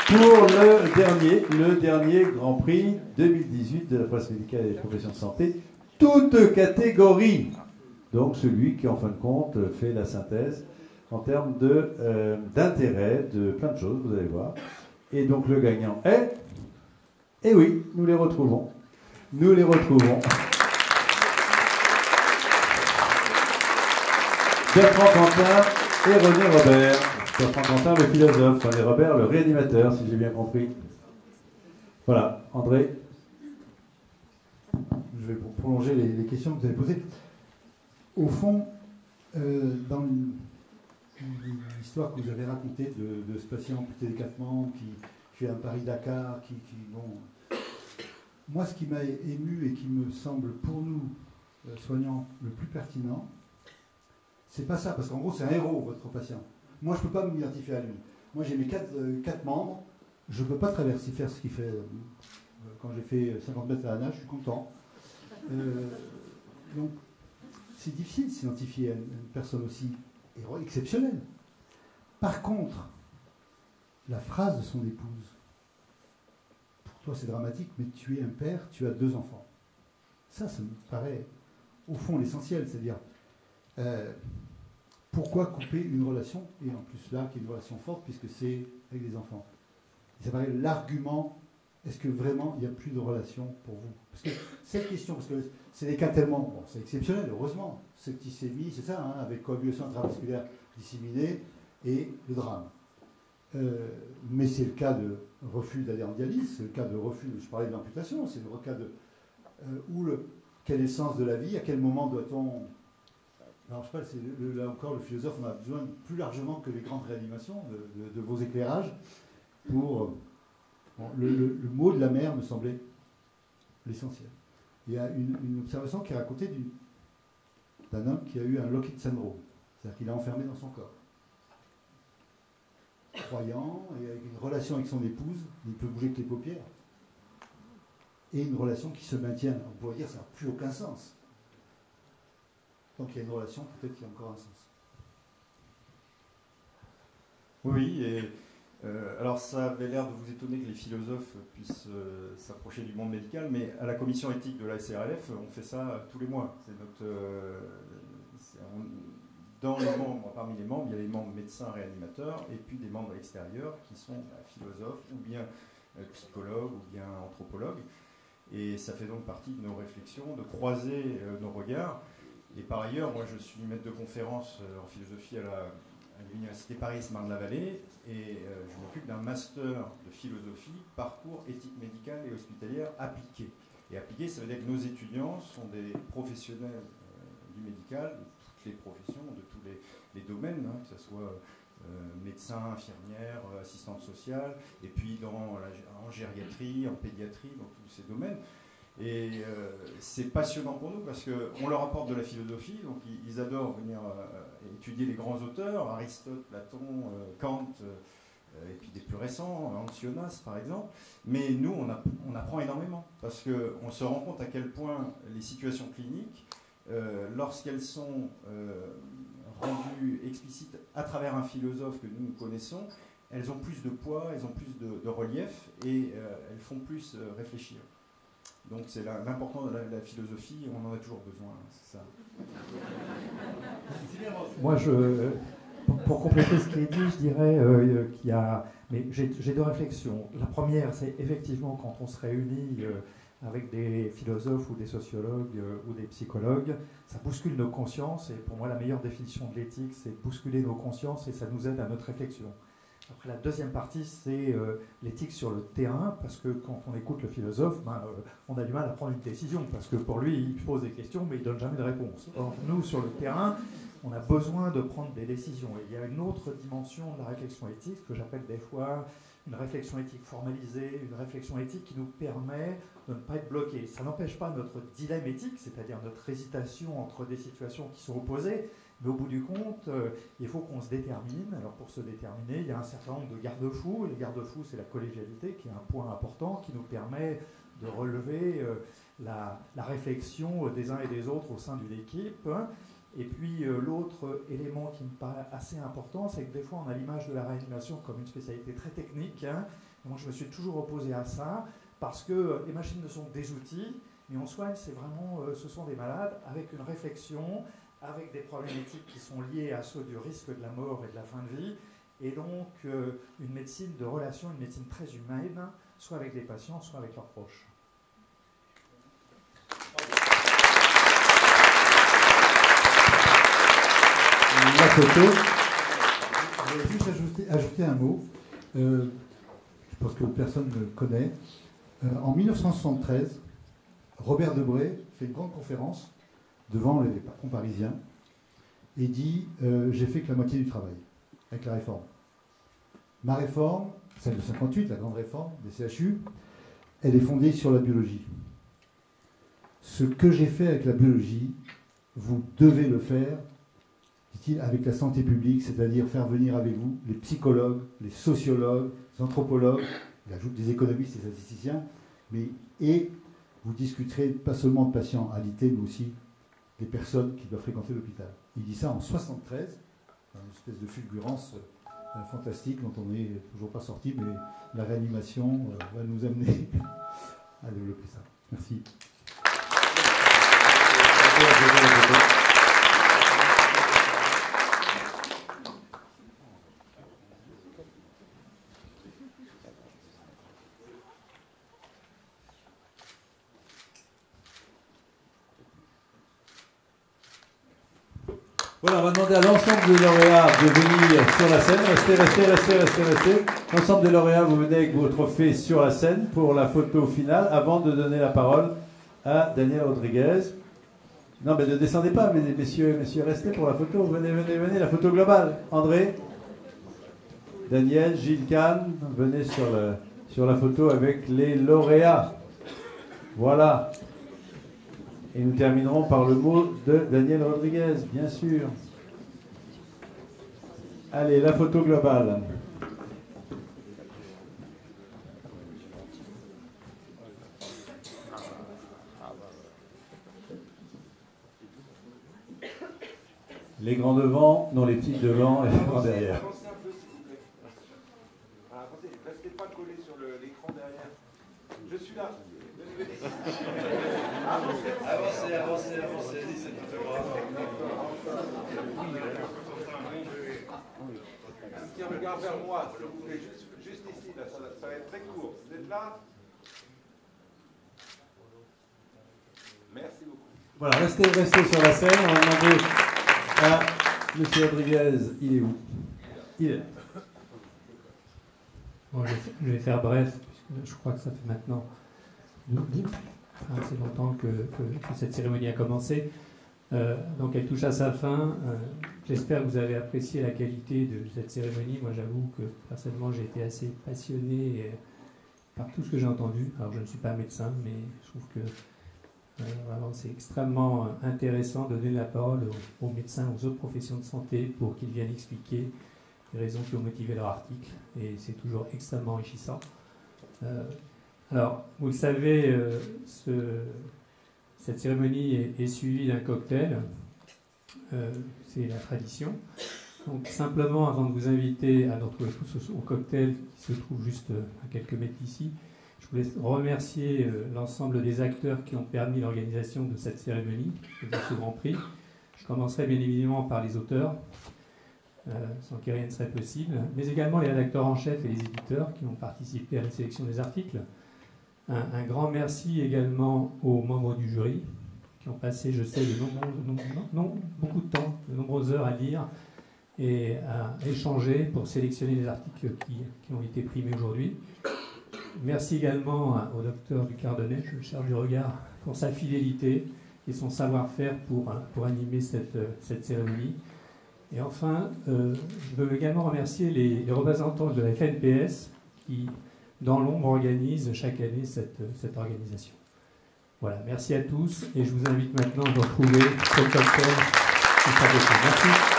pour le dernier Grand Prix 2018 de la presse médicale et des professions de santé, toutes catégories. Donc celui qui, en fin de compte, fait la synthèse en termes d'intérêt, de plein de choses, vous allez voir. Et donc le gagnant est... Eh oui, nous les retrouvons. Nous les retrouvons. Bertrand Cantat et René Robert. Bertrand Cantat, le philosophe, René Robert, le réanimateur, si j'ai bien compris. Voilà, André. Je vais prolonger les questions que vous avez posées. Au fond, dans l'histoire que vous avez racontée de ce patient amputé des 4 membres qui fait un Paris-Dakar, bon, moi, ce qui m'a ému et qui me semble pour nous, soignants, le plus pertinent, c'est pas ça, parce qu'en gros, c'est un héros, votre patient. Moi, je ne peux pas m'identifier à lui. Moi, j'ai mes 4 membres, je ne peux pas faire ce qu'il fait. Quand j'ai fait 50 mètres à la nage, je suis content. Donc, c'est difficile de s'identifier à une personne aussi exceptionnelle. Par contre, la phrase de son épouse, pour toi c'est dramatique, mais tu es un père, tu as 2 enfants. Ça me paraît au fond l'essentiel, c'est-à-dire pourquoi couper une relation, et en plus là, qui est une relation forte, puisque c'est avec des enfants. Et ça paraît l'argument, est-ce que vraiment il n'y a plus de relation pour vous? Parce que cette question, parce que c'est des cas tellement, bon, c'est exceptionnel, heureusement, septicémie, c'est ça, hein, avec coagulation intravasculaire disséminée, et le drame. Mais c'est le cas de refus d'aller en dialyse, c'est le cas de refus, je parlais de l'amputation, c'est le cas de quel est le sens de la vie, à quel moment doit-on... Alors je sais pas, là encore le philosophe, on a besoin plus largement que les grandes réanimations de vos éclairages pour... le mot de la mère me semblait l'essentiel. Il y a une observation qui est racontée d'un homme qui a eu un Lockheed syndrome, c'est-à-dire qu'il est enfermé dans son corps. Croyant, et avec une relation avec son épouse, il ne peut bouger que les paupières. Et une relation qui se maintient. On pourrait dire que ça n'a plus aucun sens. Donc il y a une relation, peut-être qu'il y a encore un sens. Oui, et alors ça avait l'air de vous étonner que les philosophes puissent s'approcher du monde médical, mais à la commission éthique de la SRLF, on fait ça tous les mois. C'est notre... dans les membres, parmi les membres, il y a les membres médecins réanimateurs et puis des membres extérieurs qui sont philosophes ou bien psychologues ou bien anthropologues. Et ça fait donc partie de nos réflexions, de croiser nos regards. Et par ailleurs, moi je suis maître de conférence en philosophie à l'université Paris-Marne-la-Vallée et je m'occupe d'un master de philosophie, parcours éthique médicale et hospitalière appliquée. Et appliquée, ça veut dire que nos étudiants sont des professionnels du médical, de toutes les professions, de tous les domaines, hein, que ce soit médecin, infirmière, assistante sociale, et puis en gériatrie, en pédiatrie, dans tous ces domaines. Et c'est passionnant pour nous parce qu'on leur apporte de la philosophie, donc ils adorent venir étudier les grands auteurs, Aristote, Platon, Kant, et puis des plus récents, Ancionas par exemple. Mais nous, on apprend énormément parce qu'on se rend compte à quel point les situations cliniques, lorsqu'elles sont rendues explicites à travers un philosophe que nous connaissons, elles ont plus de poids, elles ont plus de relief et elles font plus réfléchir. Donc c'est l'important de la philosophie, on en a toujours besoin, c'est ça. Moi, pour compléter ce qui est dit, je dirais qu'il y a... Mais j'ai 2 réflexions. La première, c'est effectivement quand on se réunit avec des philosophes ou des sociologues ou des psychologues, ça bouscule nos consciences, et pour moi la meilleure définition de l'éthique, c'est de bousculer nos consciences, et ça nous aide à notre réflexion. Après, la deuxième partie, c'est l'éthique sur le terrain, parce que quand on écoute le philosophe, on a du mal à prendre une décision, parce que pour lui, il pose des questions, mais il ne donne jamais de réponse. Or, nous, sur le terrain, on a besoin de prendre des décisions. Et il y a une autre dimension de la réflexion éthique, ce que j'appelle des fois une réflexion éthique formalisée, une réflexion éthique qui nous permet de ne pas être bloqué. Ça n'empêche pas notre dilemme éthique, c'est-à-dire notre hésitation entre des situations qui sont opposées, mais au bout du compte, il faut qu'on se détermine. Alors pour se déterminer, il y a un certain nombre de garde-fous. Les garde-fous, c'est la collégialité, qui est un point important, qui nous permet de relever la réflexion des uns et des autres au sein d'une équipe. Et puis l'autre élément qui me paraît assez important, c'est que des fois on a l'image de la réanimation comme une spécialité très technique, Moi, je me suis toujours opposé à ça, parce que les machines ne sont que des outils, mais on soigne, c'est vraiment, ce sont des malades avec une réflexion, avec des problématiques qui sont liées à ceux du risque de la mort et de la fin de vie, et donc une médecine de relation, une médecine très humaine, soit avec les patients, soit avec leurs proches. La photo, je vais juste ajouter un mot. Je pense que personne ne le connaît. En 1973, Robert Debré fait une grande conférence devant les patrons parisiens et dit j'ai fait que la moitié du travail avec la réforme. Ma réforme, celle de 58, la grande réforme des CHU, elle est fondée sur la biologie. Ce que j'ai fait avec la biologie, vous devez le faire, dit-il, avec la santé publique, c'est-à-dire faire venir avec vous les psychologues, les sociologues, les anthropologues, il ajoute des économistes et statisticiens, et vous discuterez pas seulement de patients alités, mais aussi des personnes qui doivent fréquenter l'hôpital. Il dit ça en 73, une espèce de fulgurance fantastique dont on n'est toujours pas sorti, mais la réanimation va nous amener à développer ça. Merci. Voilà, on va demander à l'ensemble des lauréats de venir sur la scène. Restez. L'ensemble des lauréats, vous venez avec vos trophées sur la scène pour la photo finale, avant de donner la parole à Daniel Rodriguez. Non, mais ne descendez pas, mais messieurs, restez pour la photo. Venez, la photo globale. André, Daniel, Gilles Kahn, venez sur la photo avec les lauréats. Voilà. Et nous terminerons par le mot de Daniel Rodriguez, bien sûr. Allez, la photo globale. Les grands devant, non les petits devant et les grands derrière. Avancez un peu, s'il vous plaît. Restez pas collés sur l'écran derrière. Je suis là. Avancez, dit cette photographe. Qui regarde vers moi, s'il vous plaît, juste ici, là, ça va être très court. Vous êtes là? Merci beaucoup. Voilà, restez sur la scène. On va demander à M. Rodriguez, il est où? Il est là. Bon, je vais faire bref, puisque je crois que ça fait maintenant assez longtemps que cette cérémonie a commencé. Donc elle touche à sa fin. J'espère que vous avez apprécié la qualité de cette cérémonie. Moi, j'avoue que personnellement, j'ai été assez passionné par tout ce que j'ai entendu. Alors, je ne suis pas médecin, mais je trouve que vraiment, c'est extrêmement intéressant de donner la parole aux médecins, aux autres professions de santé pour qu'ils viennent expliquer les raisons qui ont motivé leur article. Et c'est toujours extrêmement enrichissant. Alors, vous le savez, cette cérémonie est suivie d'un cocktail. C'est la tradition. Donc, simplement, avant de vous inviter à nous retrouver tous au cocktail qui se trouve juste à quelques mètres d'ici, je voulais remercier l'ensemble des acteurs qui ont permis l'organisation de cette cérémonie, de ce Grand Prix. Je commencerai bien évidemment par les auteurs, sans qui rien ne serait possible, mais également les rédacteurs en chef et les éditeurs qui ont participé à la sélection des articles. Un grand merci également aux membres du jury qui ont passé, je sais, beaucoup de temps, de nombreuses heures à lire et à échanger pour sélectionner les articles qui ont été primés aujourd'hui. Merci également au docteur Ducardonnet, je le cherche du regard, pour sa fidélité et son savoir-faire pour animer cette cérémonie. Et enfin, je veux également remercier les représentants de la FNPS qui, dans l'ombre, organisent chaque année cette organisation. Voilà, merci à tous et je vous invite maintenant à retrouver ce cocktail. Merci.